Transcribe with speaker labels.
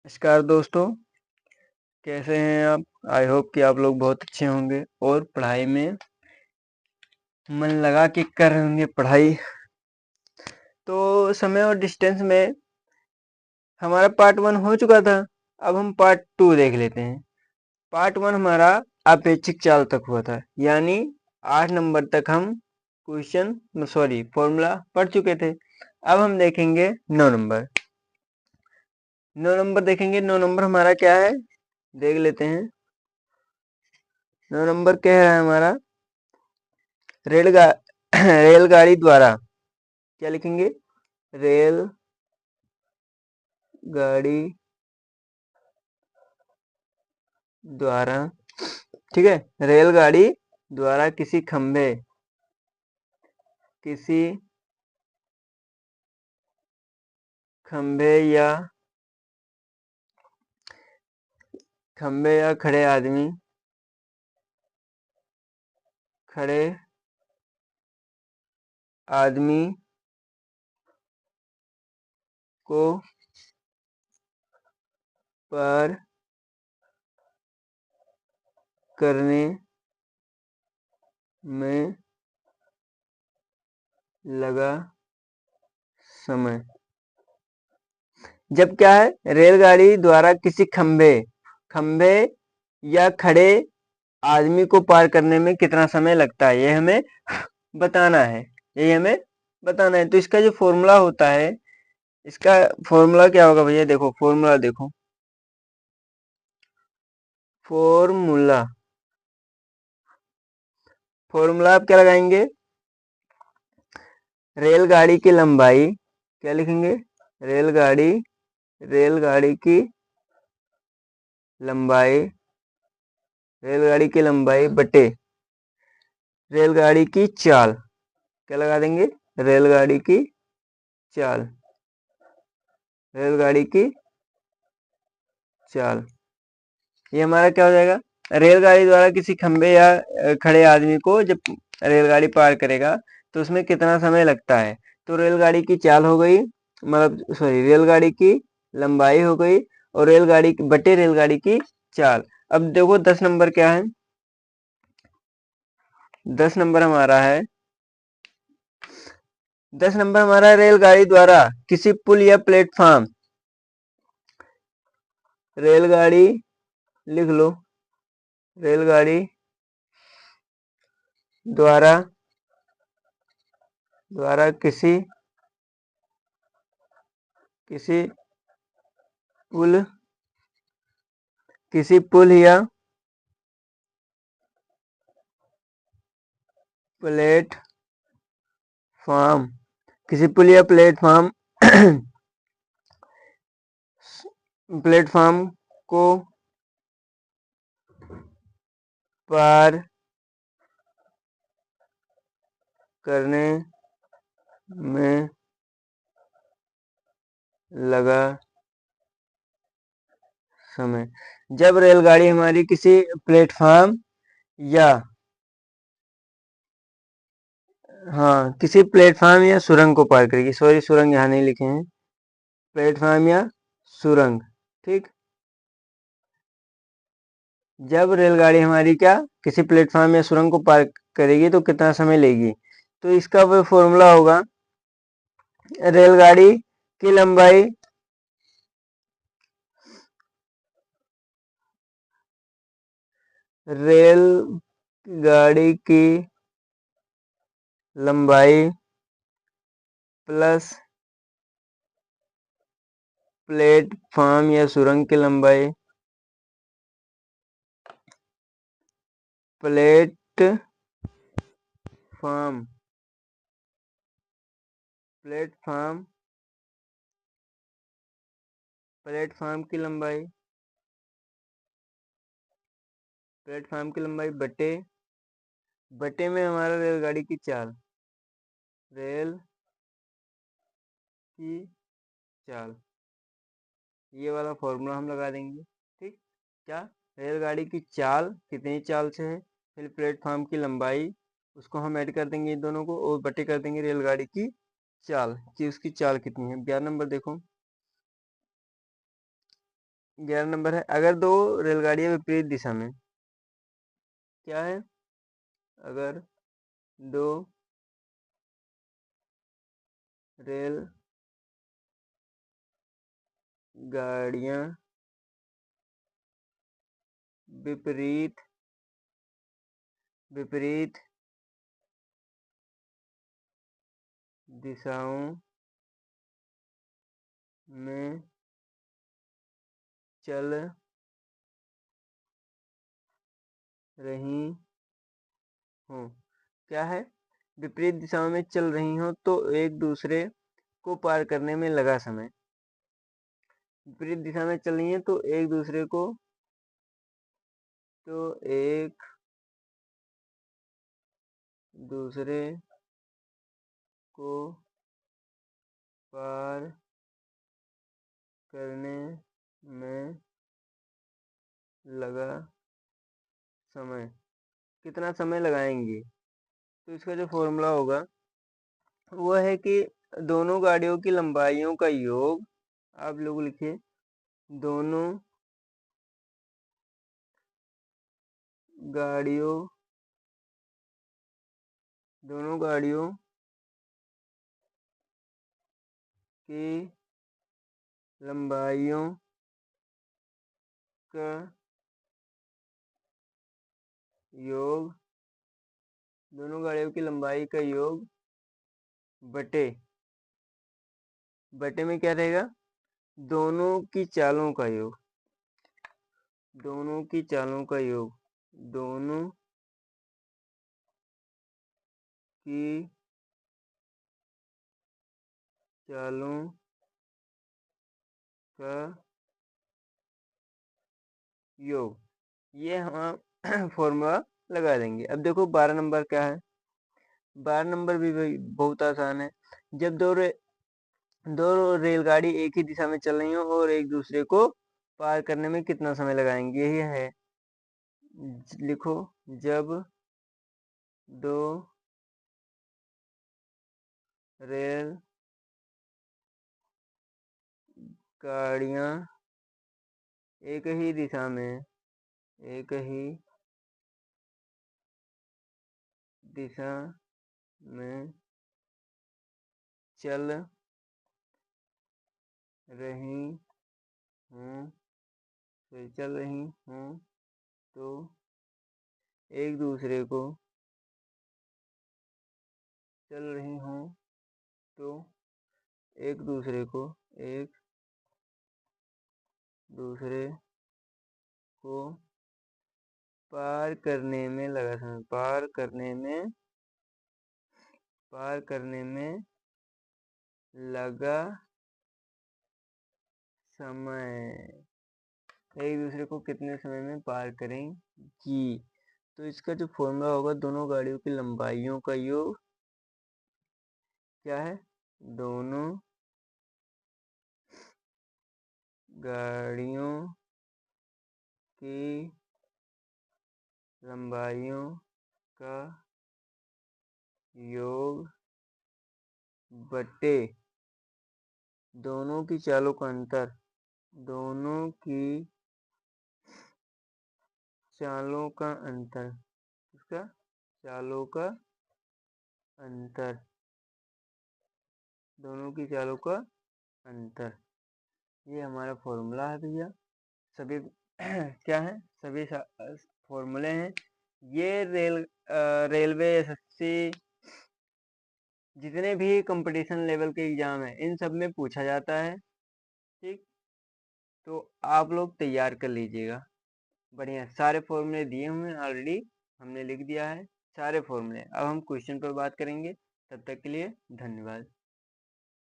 Speaker 1: नमस्कार दोस्तों, कैसे हैं आप? आई होप कि आप लोग बहुत अच्छे होंगे और पढ़ाई में मन लगा के कर रहे होंगे पढ़ाई। तो समय और डिस्टेंस में हमारा पार्ट 1 हो चुका था। अब हम पार्ट 2 देख लेते हैं। पार्ट 1 हमारा अपेक्षिक चाल तक हुआ था, यानी 8 नंबर तक हम फॉर्मूला पढ़ चुके थे। अब हम देखेंगे 9 नंबर। 9 नंबर देखेंगे। 9 नंबर हमारा क्या है देख लेते हैं। 9 नंबर क्या है हमारा? रेलगा रेलगाड़ी द्वारा क्या लिखेंगे? रेल गाड़ी द्वारा, ठीक है। रेलगाड़ी द्वारा किसी खंभे या खड़े आदमी को पार करने में लगा समय। जब क्या है? रेलगाड़ी द्वारा किसी खंभे या खड़े आदमी को पार करने में कितना समय लगता है, ये हमें बताना है। तो इसका जो फॉर्मूला होता है, इसका फॉर्मूला क्या होगा भैया? देखो फॉर्मूला देखो। फॉर्मूला आप क्या लगाएंगे? रेलगाड़ी की लंबाई क्या लिखेंगे? रेलगाड़ी की लंबाई बटे रेलगाड़ी की चाल। क्या लगा देंगे? रेलगाड़ी की चाल। रेलगाड़ी की चाल, ये हमारा क्या हो जाएगा? रेलगाड़ी द्वारा किसी खंबे या खड़े आदमी को जब रेलगाड़ी पार करेगा तो उसमें कितना समय लगता है। तो रेलगाड़ी की चाल हो गई, मतलब रेलगाड़ी की लंबाई हो गई, और रेलगाड़ी की चाल। अब देखो 10 नंबर क्या है। 10 नंबर हमारा है 10 नंबर हमारा रेलगाड़ी द्वारा किसी पुल या प्लेटफॉर्म, रेलगाड़ी लिख लो, रेलगाड़ी द्वारा किसी पुल या प्लेटफॉर्म प्लेटफॉर्म को पार करने में लगा समय। जब रेलगाड़ी हमारी किसी प्लेटफॉर्म या सुरंग को पार करेगी, सुरंग यहाँ नहीं लिखे हैं, प्लेटफॉर्म या सुरंग, ठीक। जब रेलगाड़ी हमारी क्या किसी प्लेटफॉर्म या सुरंग को पार करेगी तो कितना समय लेगी? तो इसका वो फॉर्मूला होगा, रेलगाड़ी की लंबाई रेलगाड़ी की लंबाई प्लस प्लेटफॉर्म या सुरंग की लंबाई प्लेटफॉर्म प्लेटफॉर्म की लंबाई बटे में हमारा रेलगाड़ी की चाल, की चाल, ये वाला फॉर्मूला हम लगा देंगे, ठीक। क्या? रेलगाड़ी की चाल कितनी चाल से है, फिर प्लेटफॉर्म की लंबाई, उसको हम ऐड कर देंगे इन दोनों को, और बटे कर देंगे रेलगाड़ी की चाल कि उसकी चाल कितनी है। 11 नंबर देखो। 11 नंबर है, अगर दो रेलगाड़ियां विपरीत दिशा में, क्या है, अगर दो रेल गाड़ियां विपरीत विपरीत दिशाओं में चल रही हो, क्या है, विपरीत दिशाओं में चल रही हो तो एक दूसरे को पार करने में लगा समय। विपरीत दिशा में चल रही है तो एक दूसरे को को पार करने में लगा समय। कितना समय लगाएंगे, तो इसका जो फॉर्मूला होगा वो है कि दोनों गाड़ियों की लंबाइयों का योग, आप लोग लिखिए, दोनों गाड़ियों की लंबाइयों का योग, दोनों गाड़ियों की लंबाई का योग बटे में क्या रहेगा, दोनों की चालों का योग, दोनों की चालों का योग, दोनों की चालों का योग, ये हम फॉर्मूला लगा देंगे। अब देखो 12 नंबर क्या है, 12 नंबर भी बहुत आसान है। जब दो रेलगाड़ी एक ही दिशा में चल रही हो और एक दूसरे को पार करने में कितना समय लगाएंगे, यही है, लिखो, जब दो रेल गाड़ियां एक ही दिशा में चल रही हूँ तो एक दूसरे को एक दूसरे को पार करने में लगा समय, पार करने में लगा समय, एक दूसरे को कितने समय में पार करेंगी। तो इसका जो फॉर्मूला होगा, दोनों गाड़ियों की लंबाइयों का योग, क्या है, दोनों गाड़ियों की लंबाइयों का योग बटे दोनों की चालों का अंतर, दोनों की चालों का अंतर, इसका चालों का अंतर, दोनों की चालों का अंतर, ये हमारा फॉर्मूला है भैया। सभी क्या है, सभी फॉर्मूले हैं। ये रेलवे एसएससी जितने भी कंपटीशन लेवल के एग्जाम है इन सब में पूछा जाता है, ठीक, तो आप लोग तैयार कर लीजिएगा। बढ़िया, सारे फॉर्मूले दिए हुए हैं ऑलरेडी, हमने लिख दिया है सारे फॉर्मूले। अब हम क्वेश्चन पर बात करेंगे, तब तक के लिए धन्यवाद।